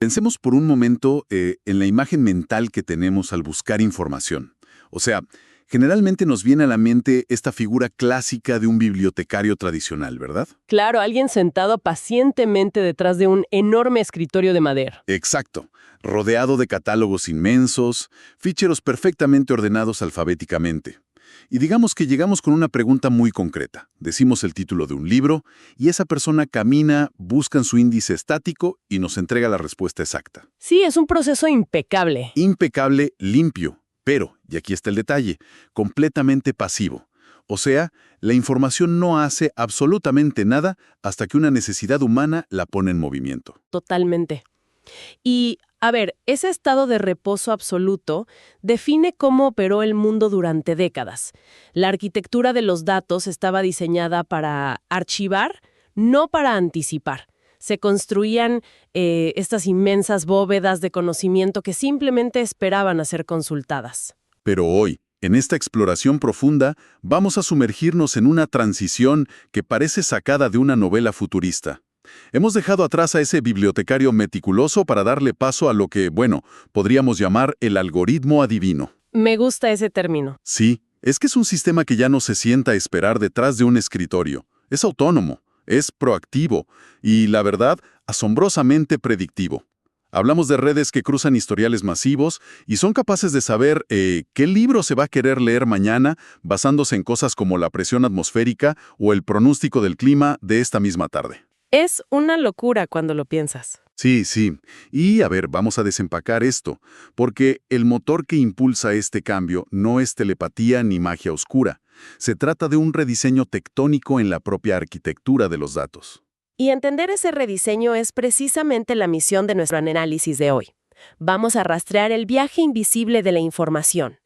Pensemos por un momento en la imagen mental que tenemos al buscar información. O sea, generalmente nos viene a la mente esta figura clásica de un bibliotecario tradicional, ¿verdad? Claro, alguien sentado pacientemente detrás de un enorme escritorio de madera. Exacto. Rodeado de catálogos inmensos, ficheros perfectamente ordenados alfabéticamente. Y digamos que llegamos con una pregunta muy concreta. Decimos el título de un libro y esa persona camina, busca en su índice estático y nos entrega la respuesta exacta. Sí, es un proceso impecable. Impecable, limpio, pero, y aquí está el detalle, completamente pasivo. O sea, la información no hace absolutamente nada hasta que una necesidad humana la pone en movimiento. Totalmente. Y, a ver, ese estado de reposo absoluto define cómo operó el mundo durante décadas. La arquitectura de los datos estaba diseñada para archivar, no para anticipar. Se construían estas inmensas bóvedas de conocimiento que simplemente esperaban a ser consultadas. Pero hoy, en esta exploración profunda, vamos a sumergirnos en una transición que parece sacada de una novela futurista. Hemos dejado atrás a ese bibliotecario meticuloso para darle paso a lo que, bueno, podríamos llamar el algoritmo adivino. Me gusta ese término. Sí, es que es un sistema que ya no se sienta a esperar detrás de un escritorio. Es autónomo, es proactivo y, la verdad, asombrosamente predictivo. Hablamos de redes que cruzan historiales masivos y son capaces de saber qué libro se va a querer leer mañana basándose en cosas como la presión atmosférica o el pronóstico del clima de esta misma tarde. Es una locura cuando lo piensas. Sí, sí. Y a ver, vamos a desempacar esto, porque el motor que impulsa este cambio no es telepatía ni magia oscura. Se trata de un rediseño tectónico en la propia arquitectura de los datos. Y entender ese rediseño es precisamente la misión de nuestro análisis de hoy. Vamos a rastrear el viaje invisible de la información.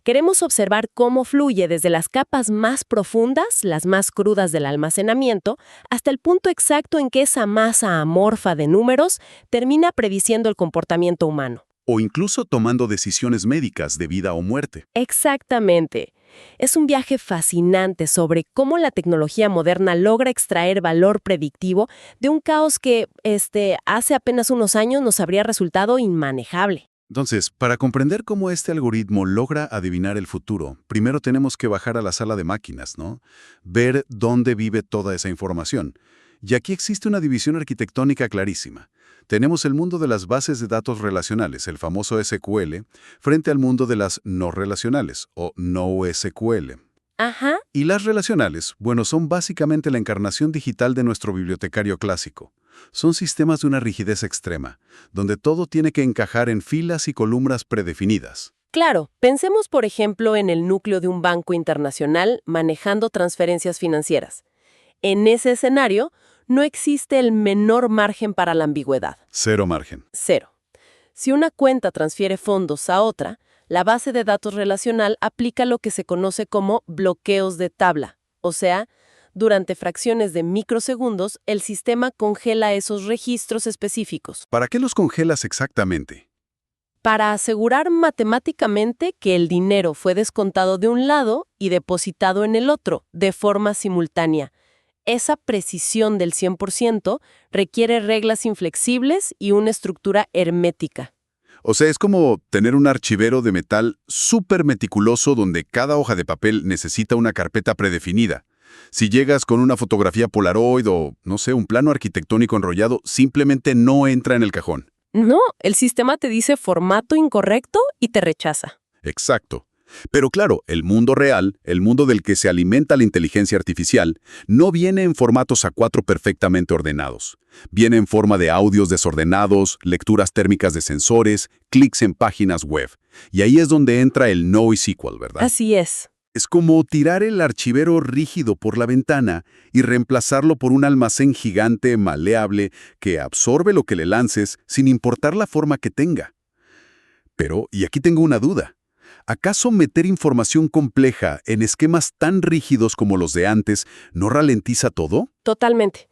Queremos observar cómo fluye desde las capas más profundas, las más crudas del almacenamiento, hasta el punto exacto en que esa masa amorfa de números termina prediciendo el comportamiento humano. O incluso tomando decisiones médicas de vida o muerte. Exactamente. Es un viaje fascinante sobre cómo la tecnología moderna logra extraer valor predictivo de un caos que, hace apenas unos años nos habría resultado inmanejable. Entonces, para comprender cómo este algoritmo logra adivinar el futuro, primero tenemos que bajar a la sala de máquinas, ¿no? Ver dónde vive toda esa información. Y aquí existe una división arquitectónica clarísima. Tenemos el mundo de las bases de datos relacionales, el famoso SQL, frente al mundo de las no relacionales, o NoSQL. Ajá. Y las relacionales, bueno, son básicamente la encarnación digital de nuestro bibliotecario clásico. Son sistemas de una rigidez extrema, donde todo tiene que encajar en filas y columnas predefinidas. Claro, pensemos por ejemplo en el núcleo de un banco internacional manejando transferencias financieras. En ese escenario, no existe el menor margen para la ambigüedad. Cero margen. Cero. Si una cuenta transfiere fondos a otra, la base de datos relacional aplica lo que se conoce como bloqueos de tabla. O sea, durante fracciones de microsegundos, el sistema congela esos registros específicos ¿Para qué los congelas exactamente? para asegurar matemáticamente que el dinero fue descontado de un lado y depositado en el otro, de forma simultánea. Esa precisión del 100% requiere reglas inflexibles y una estructura hermética. O sea, es como tener un archivero de metal súper meticuloso donde cada hoja de papel necesita una carpeta predefinida. Si llegas con una fotografía Polaroid o, no sé, un plano arquitectónico enrollado, simplemente no entra en el cajón. No, el sistema te dice formato incorrecto y te rechaza. Exacto. Pero claro, el mundo real, el mundo del que se alimenta la inteligencia artificial, no viene en formatos A4 perfectamente ordenados. Viene en forma de audios desordenados, lecturas térmicas de sensores, clics en páginas web. Y ahí es donde entra el NoSQL, ¿verdad? Así es. Es como tirar el archivero rígido por la ventana y reemplazarlo por un almacén gigante, maleable, que absorbe lo que le lances sin importar la forma que tenga. Pero, y aquí tengo una duda. ¿Acaso meter información compleja en esquemas tan rígidos como los de antes no ralentiza todo? Totalmente.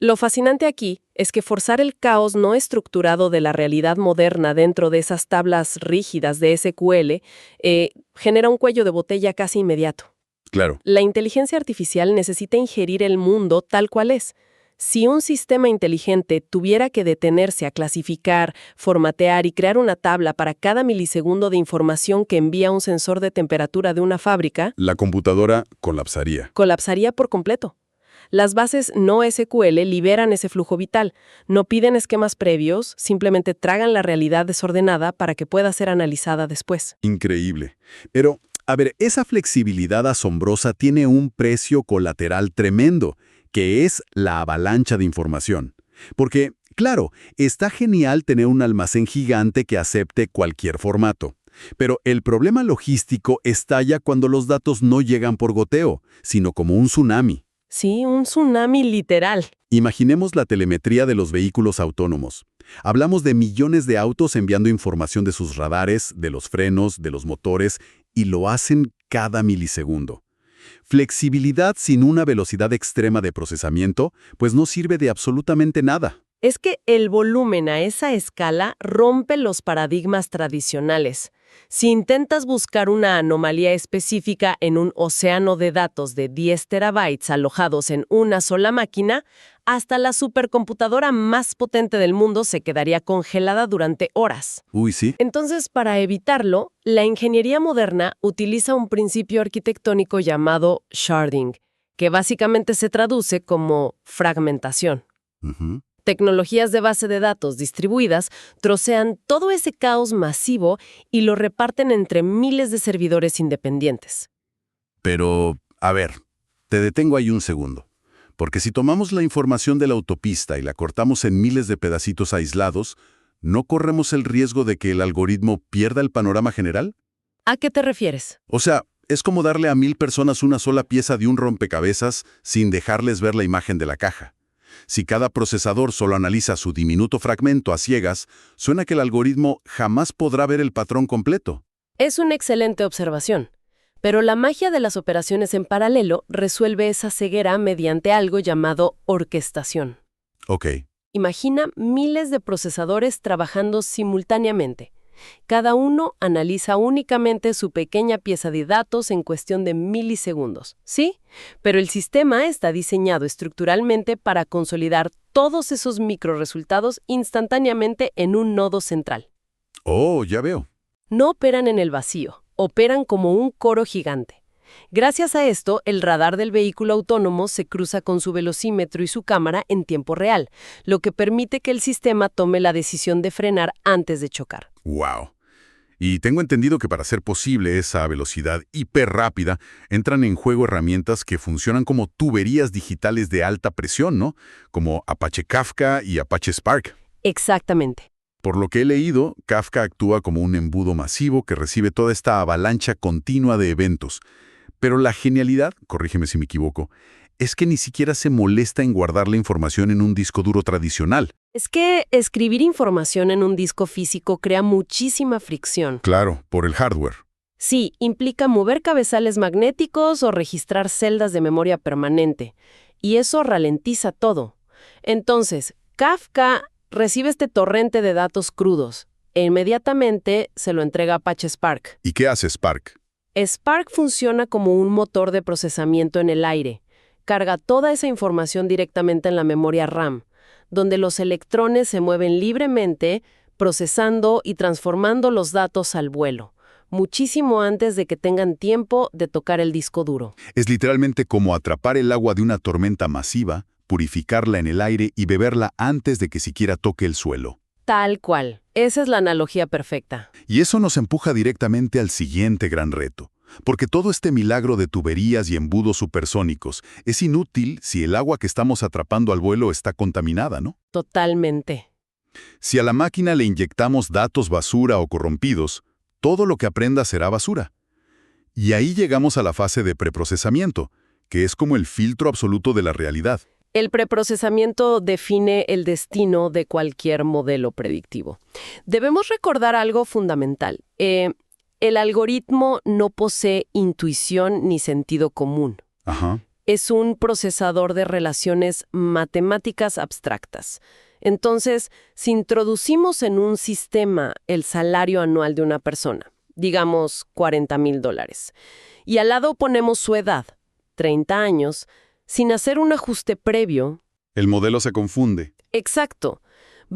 Lo fascinante aquí es que forzar el caos no estructurado de la realidad moderna dentro de esas tablas rígidas de SQL genera un cuello de botella casi inmediato. Claro. La inteligencia artificial necesita ingerir el mundo tal cual es, Si un sistema inteligente tuviera que detenerse a clasificar, formatear y crear una tabla para cada milisegundo de información que envía un sensor de temperatura de una fábrica, La computadora colapsaría. colapsaría por completo. Las bases no SQL liberan ese flujo vital, no piden esquemas previos, simplemente tragan la realidad desordenada para que pueda ser analizada después. Increíble. Pero, a ver, esa flexibilidad asombrosa tiene un precio colateral tremendo, que es la avalancha de información. Porque, claro, está genial tener un almacén gigante que acepte cualquier formato. Pero el problema logístico estalla cuando los datos no llegan por goteo, sino como un tsunami. Sí, un tsunami literal. Imaginemos la telemetría de los vehículos autónomos. Hablamos de millones de autos enviando información de sus radares, de los frenos, de los motores, y lo hacen cada milisegundo. Flexibilidad sin una velocidad extrema de procesamiento, pues no sirve de absolutamente nada. Es que el volumen a esa escala rompe los paradigmas tradicionales. Si intentas buscar una anomalía específica en un océano de datos de 10 terabytes alojados en una sola máquina, hasta la supercomputadora más potente del mundo se quedaría congelada durante horas. Uy, sí. Entonces, para evitarlo, la ingeniería moderna utiliza un principio arquitectónico llamado sharding, que básicamente se traduce como fragmentación. Ujú. Tecnologías de base de datos distribuidas trocean todo ese caos masivo y lo reparten entre miles de servidores independientes. Pero, a ver, te detengo ahí un segundo. Porque si tomamos la información de la autopista y la cortamos en miles de pedacitos aislados, ¿no corremos el riesgo de que el algoritmo pierda el panorama general? ¿A qué te refieres? O sea, es como darle a 1000 personas una sola pieza de un rompecabezas sin dejarles ver la imagen de la caja. Si cada procesador solo analiza su diminuto fragmento a ciegas, suena que el algoritmo jamás podrá ver el patrón completo. Es una excelente observación. Pero la magia de las operaciones en paralelo resuelve esa ceguera mediante algo llamado orquestación. Ok. Imagina miles de procesadores trabajando simultáneamente. Cada uno analiza únicamente su pequeña pieza de datos en cuestión de milisegundos, ¿sí? Pero el sistema está diseñado estructuralmente para consolidar todos esos microresultados instantáneamente en un nodo central. Oh, ya veo. No operan en el vacío, operan como un coro gigante. Gracias a esto, el radar del vehículo autónomo se cruza con su velocímetro y su cámara en tiempo real, lo que permite que el sistema tome la decisión de frenar antes de chocar. ¡Wow! Y tengo entendido que para hacer posible esa velocidad hiperrápida, entran en juego herramientas que funcionan como tuberías digitales de alta presión, ¿no? Como Apache Kafka y Apache Spark. Exactamente. Por lo que he leído, Kafka actúa como un embudo masivo que recibe toda esta avalancha continua de eventos. Pero la genialidad, corrígeme si me equivoco, es que ni siquiera se molesta en guardar la información en un disco duro tradicional. Es que escribir información en un disco físico crea muchísima fricción. Claro, por el hardware. Sí, implica mover cabezales magnéticos o registrar celdas de memoria permanente. Y eso ralentiza todo. Entonces, Kafka recibe este torrente de datos crudos e inmediatamente se lo entrega a Apache Spark. ¿Y qué hace Spark? Spark funciona como un motor de procesamiento en el aire. Carga toda esa información directamente en la memoria RAM, donde los electrones se mueven libremente, procesando y transformando los datos al vuelo, muchísimo antes de que tengan tiempo de tocar el disco duro. Es literalmente como atrapar el agua de una tormenta masiva, purificarla en el aire y beberla antes de que siquiera toque el suelo. Tal cual. Esa es la analogía perfecta. Y eso nos empuja directamente al siguiente gran reto. Porque todo este milagro de tuberías y embudos supersónicos es inútil si el agua que estamos atrapando al vuelo está contaminada, ¿no? Totalmente. Si a la máquina le inyectamos datos basura o corrompidos, todo lo que aprenda será basura. Y ahí llegamos a la fase de preprocesamiento, que es como el filtro absoluto de la realidad. El preprocesamiento define el destino de cualquier modelo predictivo. Debemos recordar algo fundamental. El algoritmo no posee intuición ni sentido común. Ajá. Es un procesador de relaciones matemáticas abstractas. Entonces, si introducimos en un sistema el salario anual de una persona, digamos $40,000, y al lado ponemos su edad, 30 años, sin hacer un ajuste previo, El modelo se confunde. Exacto.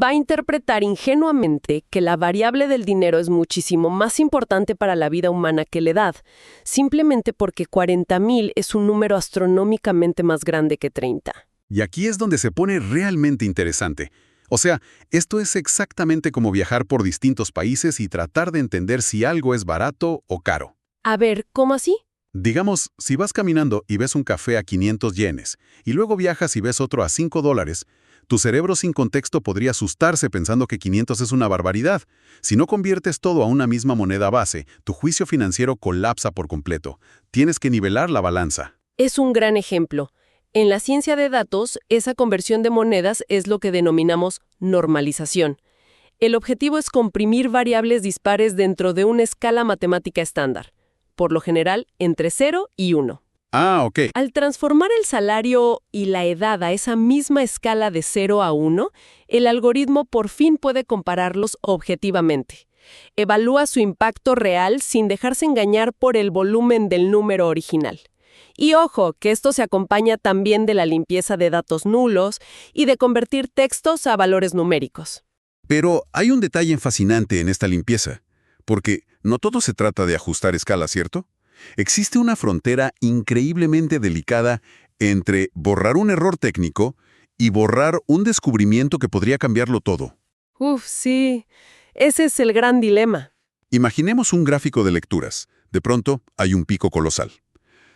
Va a interpretar ingenuamente que la variable del dinero es muchísimo más importante para la vida humana que la edad, simplemente porque 40,000 es un número astronómicamente más grande que 30. Y aquí es donde se pone realmente interesante. O sea, esto es exactamente como viajar por distintos países y tratar de entender si algo es barato o caro. A ver, ¿cómo así? Digamos, si vas caminando y ves un café a 500 yenes, y luego viajas y ves otro a $5, tu cerebro sin contexto podría asustarse pensando que 500 es una barbaridad. Si no conviertes todo a una misma moneda base, tu juicio financiero colapsa por completo. Tienes que nivelar la balanza. Es un gran ejemplo. En la ciencia de datos, esa conversión de monedas es lo que denominamos normalización. El objetivo es comprimir variables dispares dentro de una escala matemática estándar, por lo general entre 0 y 1. Ah, ok. Al transformar el salario y la edad a esa misma escala de 0 a 1, el algoritmo por fin puede compararlos objetivamente. Evalúa su impacto real sin dejarse engañar por el volumen del número original. Y ojo, que esto se acompaña también de la limpieza de datos nulos y de convertir textos a valores numéricos. Pero hay un detalle fascinante en esta limpieza, porque no todo se trata de ajustar escala, ¿cierto? Existe una frontera increíblemente delicada entre borrar un error técnico y borrar un descubrimiento que podría cambiarlo todo. Sí. Ese es el gran dilema. Imaginemos un gráfico de lecturas. De pronto, hay un pico colosal.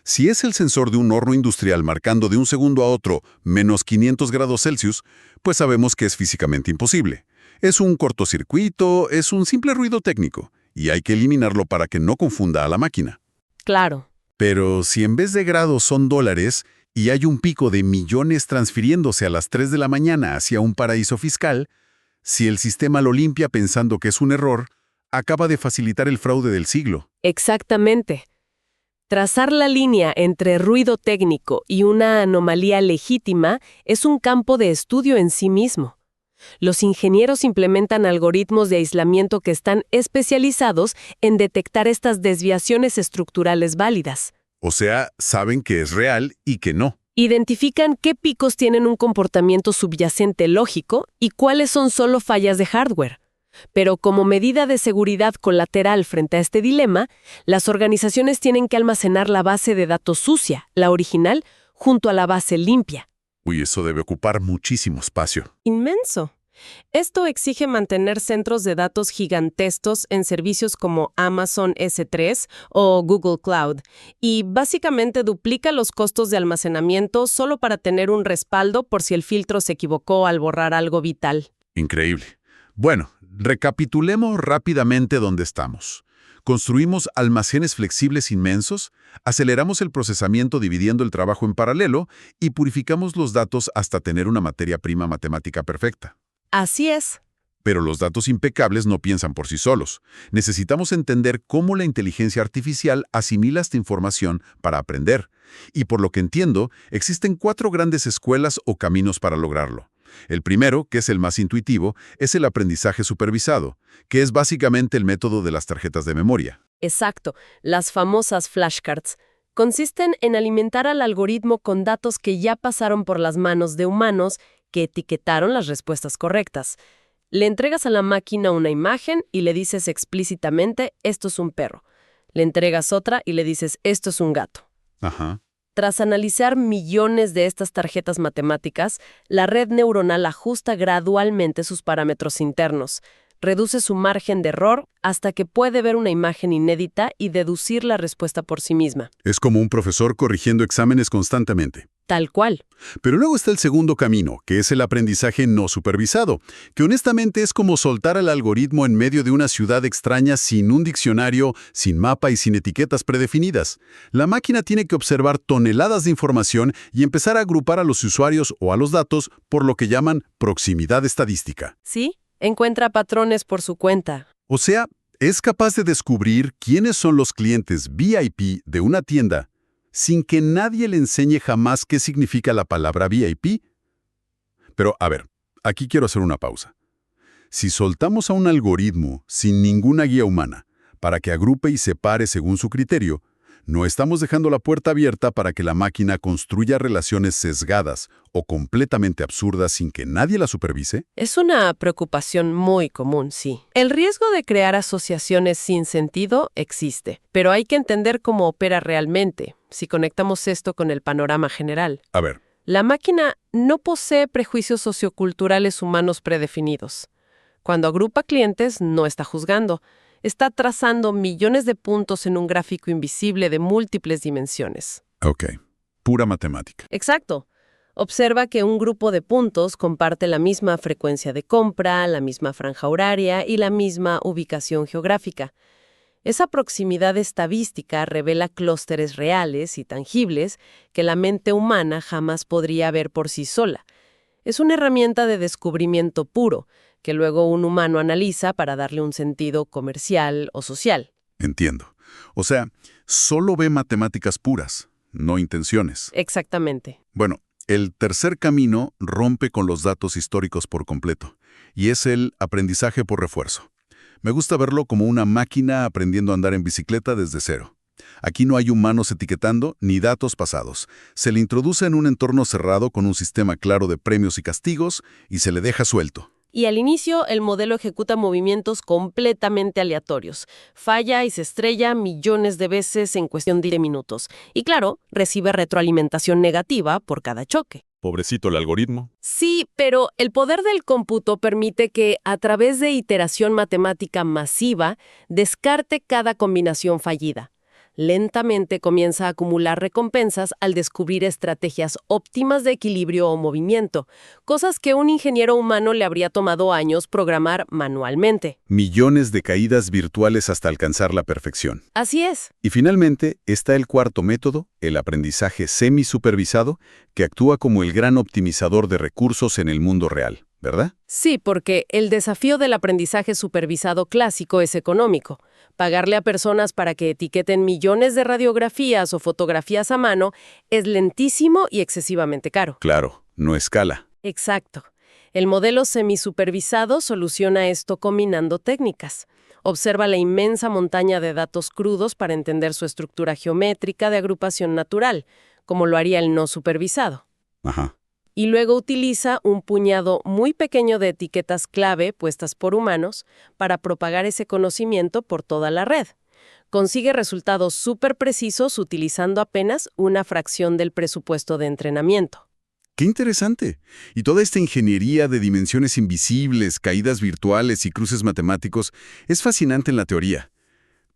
Si es el sensor de un horno industrial marcando de un segundo a otro menos 500 grados Celsius, pues sabemos que es físicamente imposible. Es un cortocircuito, es un simple ruido técnico, y hay que eliminarlo para que no confunda a la máquina. Claro. Pero si en vez de grados son dólares y hay un pico de millones transfiriéndose a las 3 de la mañana hacia un paraíso fiscal, si el sistema lo limpia pensando que es un error, acaba de facilitar el fraude del siglo. Exactamente. Trazar la línea entre ruido técnico y una anomalía legítima es un campo de estudio en sí mismo. Los ingenieros implementan algoritmos de aislamiento que están especializados en detectar estas desviaciones estructurales válidas. O sea, saben que es real y que no. Identifican qué picos tienen un comportamiento subyacente lógico y cuáles son solo fallas de hardware. Pero como medida de seguridad colateral frente a este dilema, las organizaciones tienen que almacenar la base de datos sucia, la original, junto a la base limpia. Uy, eso debe ocupar muchísimo espacio. Inmenso. Esto exige mantener centros de datos gigantescos en servicios como Amazon S3 o Google Cloud, y básicamente duplica los costos de almacenamiento solo para tener un respaldo por si el filtro se equivocó al borrar algo vital. Increíble. Bueno, recapitulemos rápidamente dónde estamos. Construimos almacenes flexibles inmensos, aceleramos el procesamiento dividiendo el trabajo en paralelo y purificamos los datos hasta tener una materia prima matemática perfecta. Así es. Pero los datos impecables no piensan por sí solos. Necesitamos entender cómo la inteligencia artificial asimila esta información para aprender. Y por lo que entiendo, existen 4 grandes escuelas o caminos para lograrlo. El primero, que es el más intuitivo, es el aprendizaje supervisado, que es básicamente el método de las tarjetas de memoria. Exacto. Las famosas flashcards consisten en alimentar al algoritmo con datos que ya pasaron por las manos de humanos que etiquetaron las respuestas correctas. Le entregas a la máquina una imagen y le dices explícitamente, esto es un perro. Le entregas otra y le dices, esto es un gato. Ajá. Tras analizar millones de estas tarjetas matemáticas, la red neuronal ajusta gradualmente sus parámetros internos, reduce su margen de error hasta que puede ver una imagen inédita y deducir la respuesta por sí misma. Es como un profesor corrigiendo exámenes constantemente. Tal cual. Pero luego está el segundo camino, que es el aprendizaje no supervisado, que honestamente es como soltar al algoritmo en medio de una ciudad extraña sin un diccionario, sin mapa y sin etiquetas predefinidas. La máquina tiene que observar toneladas de información y empezar a agrupar a los usuarios o a los datos por lo que llaman proximidad estadística. ¿Sí? Encuentra patrones por su cuenta. O sea, es capaz de descubrir quiénes son los clientes VIP de una tienda sin que nadie le enseñe jamás qué significa la palabra VIP. Pero, a ver, aquí quiero hacer una pausa. Si soltamos a un algoritmo sin ninguna guía humana para que agrupe y separe según su criterio, No estamos dejando la puerta abierta para que la máquina construya relaciones sesgadas o completamente absurdas sin que nadie la supervise. Es una preocupación muy común, sí. El riesgo de crear asociaciones sin sentido existe, pero hay que entender cómo opera realmente, si conectamos esto con el panorama general. A ver, La máquina no posee prejuicios socioculturales humanos predefinidos. Cuando agrupa clientes, no está juzgando. Está trazando millones de puntos en un gráfico invisible de múltiples dimensiones. ok, pura matemática. Exacto. Observa que un grupo de puntos comparte la misma frecuencia de compra, la misma franja horaria y la misma ubicación geográfica. Esa proximidad estadística revela clústeres reales y tangibles que la mente humana jamás podría ver por sí sola. Es una herramienta de descubrimiento puro, que luego un humano analiza para darle un sentido comercial o social. Entiendo. O sea, solo ve matemáticas puras, no intenciones. Exactamente. Bueno, el tercer camino rompe con los datos históricos por completo, y es el aprendizaje por refuerzo. Me gusta verlo como una máquina aprendiendo a andar en bicicleta desde cero. Aquí no hay humanos etiquetando ni datos pasados. Se le introduce en un entorno cerrado con un sistema claro de premios y castigos y se le deja suelto. Y al inicio, el modelo ejecuta movimientos completamente aleatorios. Falla y se estrella millones de veces en cuestión de minutos. Y claro, recibe retroalimentación negativa por cada choque. Pobrecito el algoritmo. Sí, pero el poder del cómputo permite que, a través de iteración matemática masiva, descarte cada combinación fallida. Lentamente comienza a acumular recompensas al descubrir estrategias óptimas de equilibrio o movimiento, cosas que un ingeniero humano le habría tomado años programar manualmente. Millones de caídas virtuales hasta alcanzar la perfección. Así es. Y finalmente está el cuarto método, el aprendizaje semi-supervisado, que actúa como el gran optimizador de recursos en el mundo real, ¿verdad? Sí, porque el desafío del aprendizaje supervisado clásico es económico. Pagarle a personas para que etiqueten millones de radiografías o fotografías a mano es lentísimo y excesivamente caro. Claro, no escala. Exacto. El modelo semisupervisado soluciona esto combinando técnicas. Observa la inmensa montaña de datos crudos para entender su estructura geométrica de agrupación natural, como lo haría el no supervisado. Ajá. Y luego utiliza un puñado muy pequeño de etiquetas clave puestas por humanos para propagar ese conocimiento por toda la red. Consigue resultados súper precisos utilizando apenas una fracción del presupuesto de entrenamiento. ¡Qué interesante! Y toda esta ingeniería de dimensiones invisibles, caídas virtuales y cruces matemáticos es fascinante en la teoría.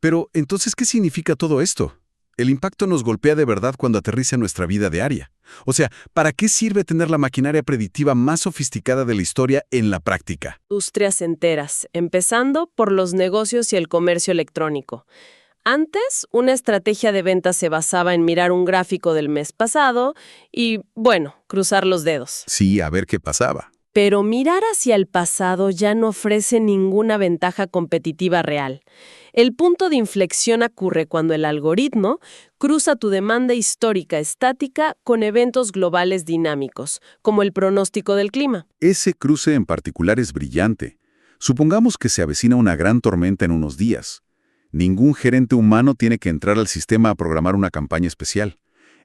Pero, entonces, ¿qué significa todo esto? El impacto nos golpea de verdad cuando aterriza en nuestra vida diaria. O sea, ¿para qué sirve tener la maquinaria predictiva más sofisticada de la historia en la práctica? Industrias enteras, empezando por los negocios y el comercio electrónico. Antes, una estrategia de ventas se basaba en mirar un gráfico del mes pasado y, bueno, cruzar los dedos. Sí, a ver qué pasaba. Pero mirar hacia el pasado ya no ofrece ninguna ventaja competitiva real. El punto de inflexión ocurre cuando el algoritmo cruza tu demanda histórica estática con eventos globales dinámicos, como el pronóstico del clima. Ese cruce en particular es brillante. Supongamos que se avecina una gran tormenta en unos días. Ningún gerente humano tiene que entrar al sistema a programar una campaña especial.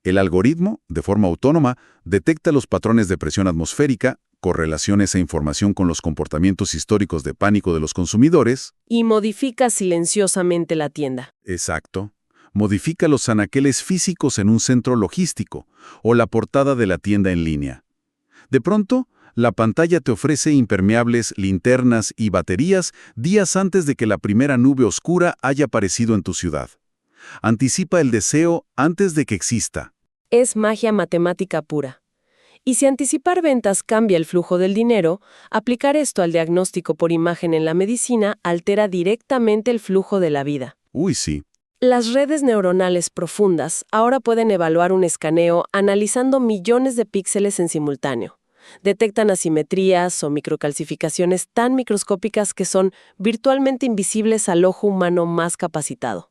El algoritmo, de forma autónoma, detecta los patrones de presión atmosférica, correlaciona esa información con los comportamientos históricos de pánico de los consumidores. Y modifica silenciosamente la tienda. Exacto. Modifica los anaqueles físicos en un centro logístico o la portada de la tienda en línea. De pronto, la pantalla te ofrece impermeables, linternas y baterías días antes de que la primera nube oscura haya aparecido en tu ciudad. Anticipa el deseo antes de que exista. Es magia matemática pura. Y si anticipar ventas cambia el flujo del dinero, aplicar esto al diagnóstico por imagen en la medicina altera directamente el flujo de la vida. Uy, sí. Las redes neuronales profundas ahora pueden evaluar un escaneo analizando millones de píxeles en simultáneo. Detectan asimetrías o microcalcificaciones tan microscópicas que son virtualmente invisibles al ojo humano más capacitado.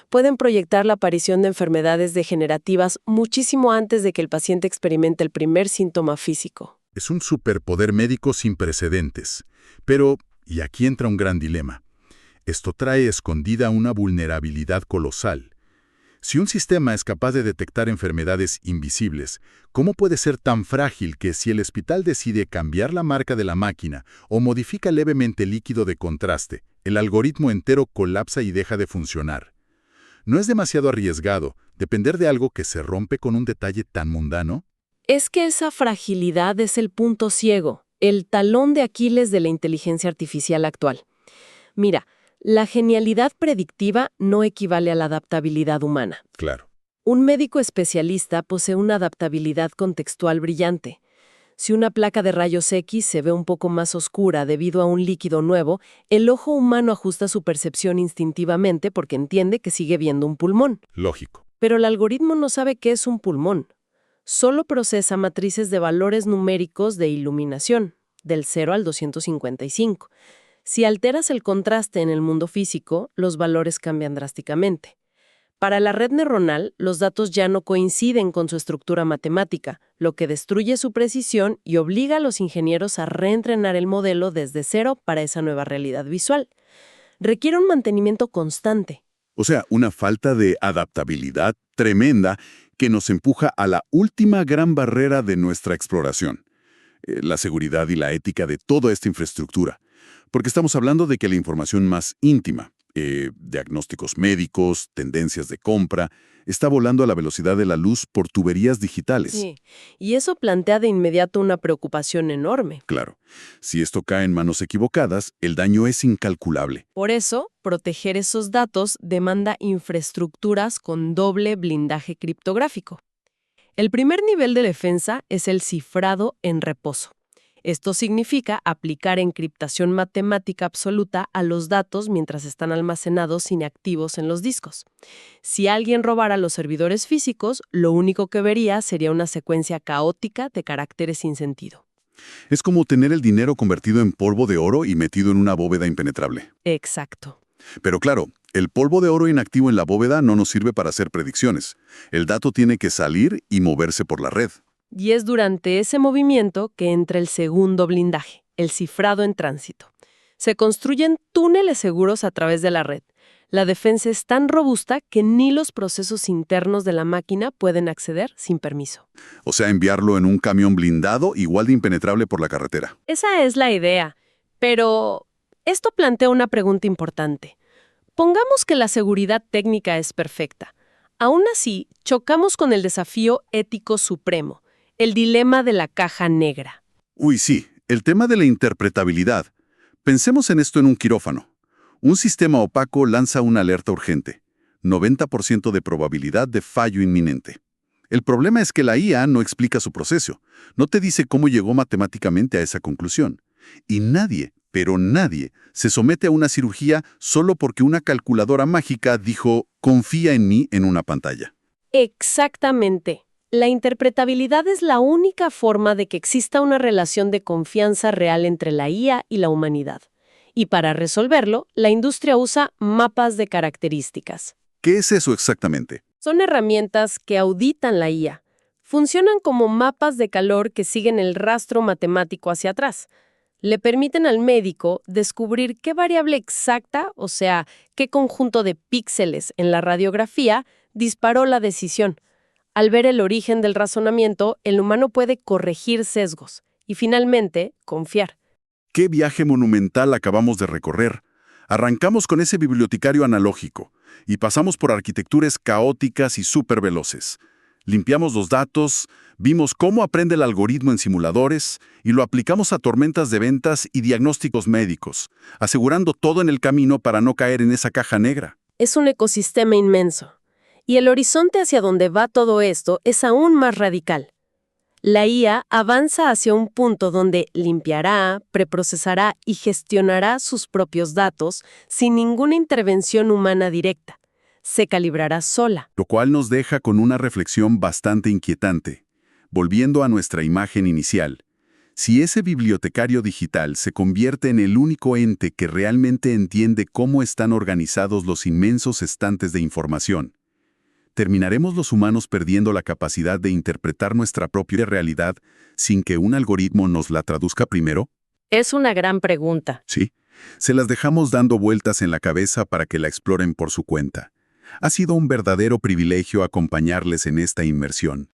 Pueden proyectar la aparición de enfermedades degenerativas muchísimo antes de que el paciente experimente el primer síntoma físico. Es un superpoder médico sin precedentes. Pero, y aquí entra un gran dilema, esto trae escondida una vulnerabilidad colosal. Si un sistema es capaz de detectar enfermedades invisibles, ¿cómo puede ser tan frágil que si el hospital decide cambiar la marca de la máquina o modifica levemente el líquido de contraste, el algoritmo entero colapsa y deja de funcionar? ¿No es demasiado arriesgado depender de algo que se rompe con un detalle tan mundano? Es que esa fragilidad es el punto ciego, el talón de Aquiles de la inteligencia artificial actual. Mira, la genialidad predictiva no equivale a la adaptabilidad humana. Claro. Un médico especialista posee una adaptabilidad contextual brillante. Si una placa de rayos X se ve un poco más oscura debido a un líquido nuevo, el ojo humano ajusta su percepción instintivamente porque entiende que sigue viendo un pulmón. Lógico. Pero el algoritmo no sabe qué es un pulmón. Solo procesa matrices de valores numéricos de iluminación, del 0 al 255. Si alteras el contraste en el mundo físico, los valores cambian drásticamente. Para la red neuronal, los datos ya no coinciden con su estructura matemática, lo que destruye su precisión y obliga a los ingenieros a reentrenar el modelo desde cero para esa nueva realidad visual. Requiere un mantenimiento constante. O sea, una falta de adaptabilidad tremenda que nos empuja a la última gran barrera de nuestra exploración, la seguridad y la ética de toda esta infraestructura. Porque estamos hablando de que la información más íntima, diagnósticos médicos, tendencias de compra, está volando a la velocidad de la luz por tuberías digitales. Sí, y eso plantea de inmediato una preocupación enorme. Claro, si esto cae en manos equivocadas, el daño es incalculable. Por eso, proteger esos datos demanda infraestructuras con doble blindaje criptográfico. El primer nivel de defensa es el cifrado en reposo. Esto significa aplicar encriptación matemática absoluta a los datos mientras están almacenados inactivos en los discos. Si alguien robara los servidores físicos, lo único que vería sería una secuencia caótica de caracteres sin sentido. Es como tener el dinero convertido en polvo de oro y metido en una bóveda impenetrable. Exacto. Pero claro, el polvo de oro inactivo en la bóveda no nos sirve para hacer predicciones. El dato tiene que salir y moverse por la red. Y es durante ese movimiento que entra el segundo blindaje, el cifrado en tránsito. Se construyen túneles seguros a través de la red. La defensa es tan robusta que ni los procesos internos de la máquina pueden acceder sin permiso. O sea, enviarlo en un camión blindado igual de impenetrable por la carretera. Esa es la idea. Pero esto plantea una pregunta importante. Pongamos que la seguridad técnica es perfecta. Aún así, chocamos con el desafío ético supremo. El dilema de la caja negra. Uy, sí, el tema de la interpretabilidad. Pensemos en esto en un quirófano. Un sistema opaco lanza una alerta urgente. 90% de probabilidad de fallo inminente. El problema es que la IA no explica su proceso. No te dice cómo llegó matemáticamente a esa conclusión. Y nadie, pero nadie, se somete a una cirugía solo porque una calculadora mágica dijo, confía en mí en una pantalla. Exactamente. La interpretabilidad es la única forma de que exista una relación de confianza real entre la IA y la humanidad. Y para resolverlo, la industria usa mapas de características. ¿Qué es eso exactamente? Son herramientas que auditan la IA. Funcionan como mapas de calor que siguen el rastro matemático hacia atrás. Le permiten al médico descubrir qué variable exacta, o sea, qué conjunto de píxeles en la radiografía, disparó la decisión. Al ver el origen del razonamiento, el humano puede corregir sesgos y, finalmente, confiar. ¿Qué viaje monumental acabamos de recorrer? Arrancamos con ese bibliotecario analógico y pasamos por arquitecturas caóticas y súper-veloces. Limpiamos los datos, vimos cómo aprende el algoritmo en simuladores y lo aplicamos a tormentas de ventas y diagnósticos médicos, asegurando todo en el camino para no caer en esa caja negra. Es un ecosistema inmenso. Y el horizonte hacia donde va todo esto es aún más radical. La IA avanza hacia un punto donde limpiará, preprocesará y gestionará sus propios datos sin ninguna intervención humana directa. Se calibrará sola. Lo cual nos deja con una reflexión bastante inquietante. Volviendo a nuestra imagen inicial, si ese bibliotecario digital se convierte en el único ente que realmente entiende cómo están organizados los inmensos estantes de información, ¿terminaremos los humanos perdiendo la capacidad de interpretar nuestra propia realidad sin que un algoritmo nos la traduzca primero? Es una gran pregunta. Sí, se las dejamos dando vueltas en la cabeza para que la exploren por su cuenta. Ha sido un verdadero privilegio acompañarles en esta inmersión.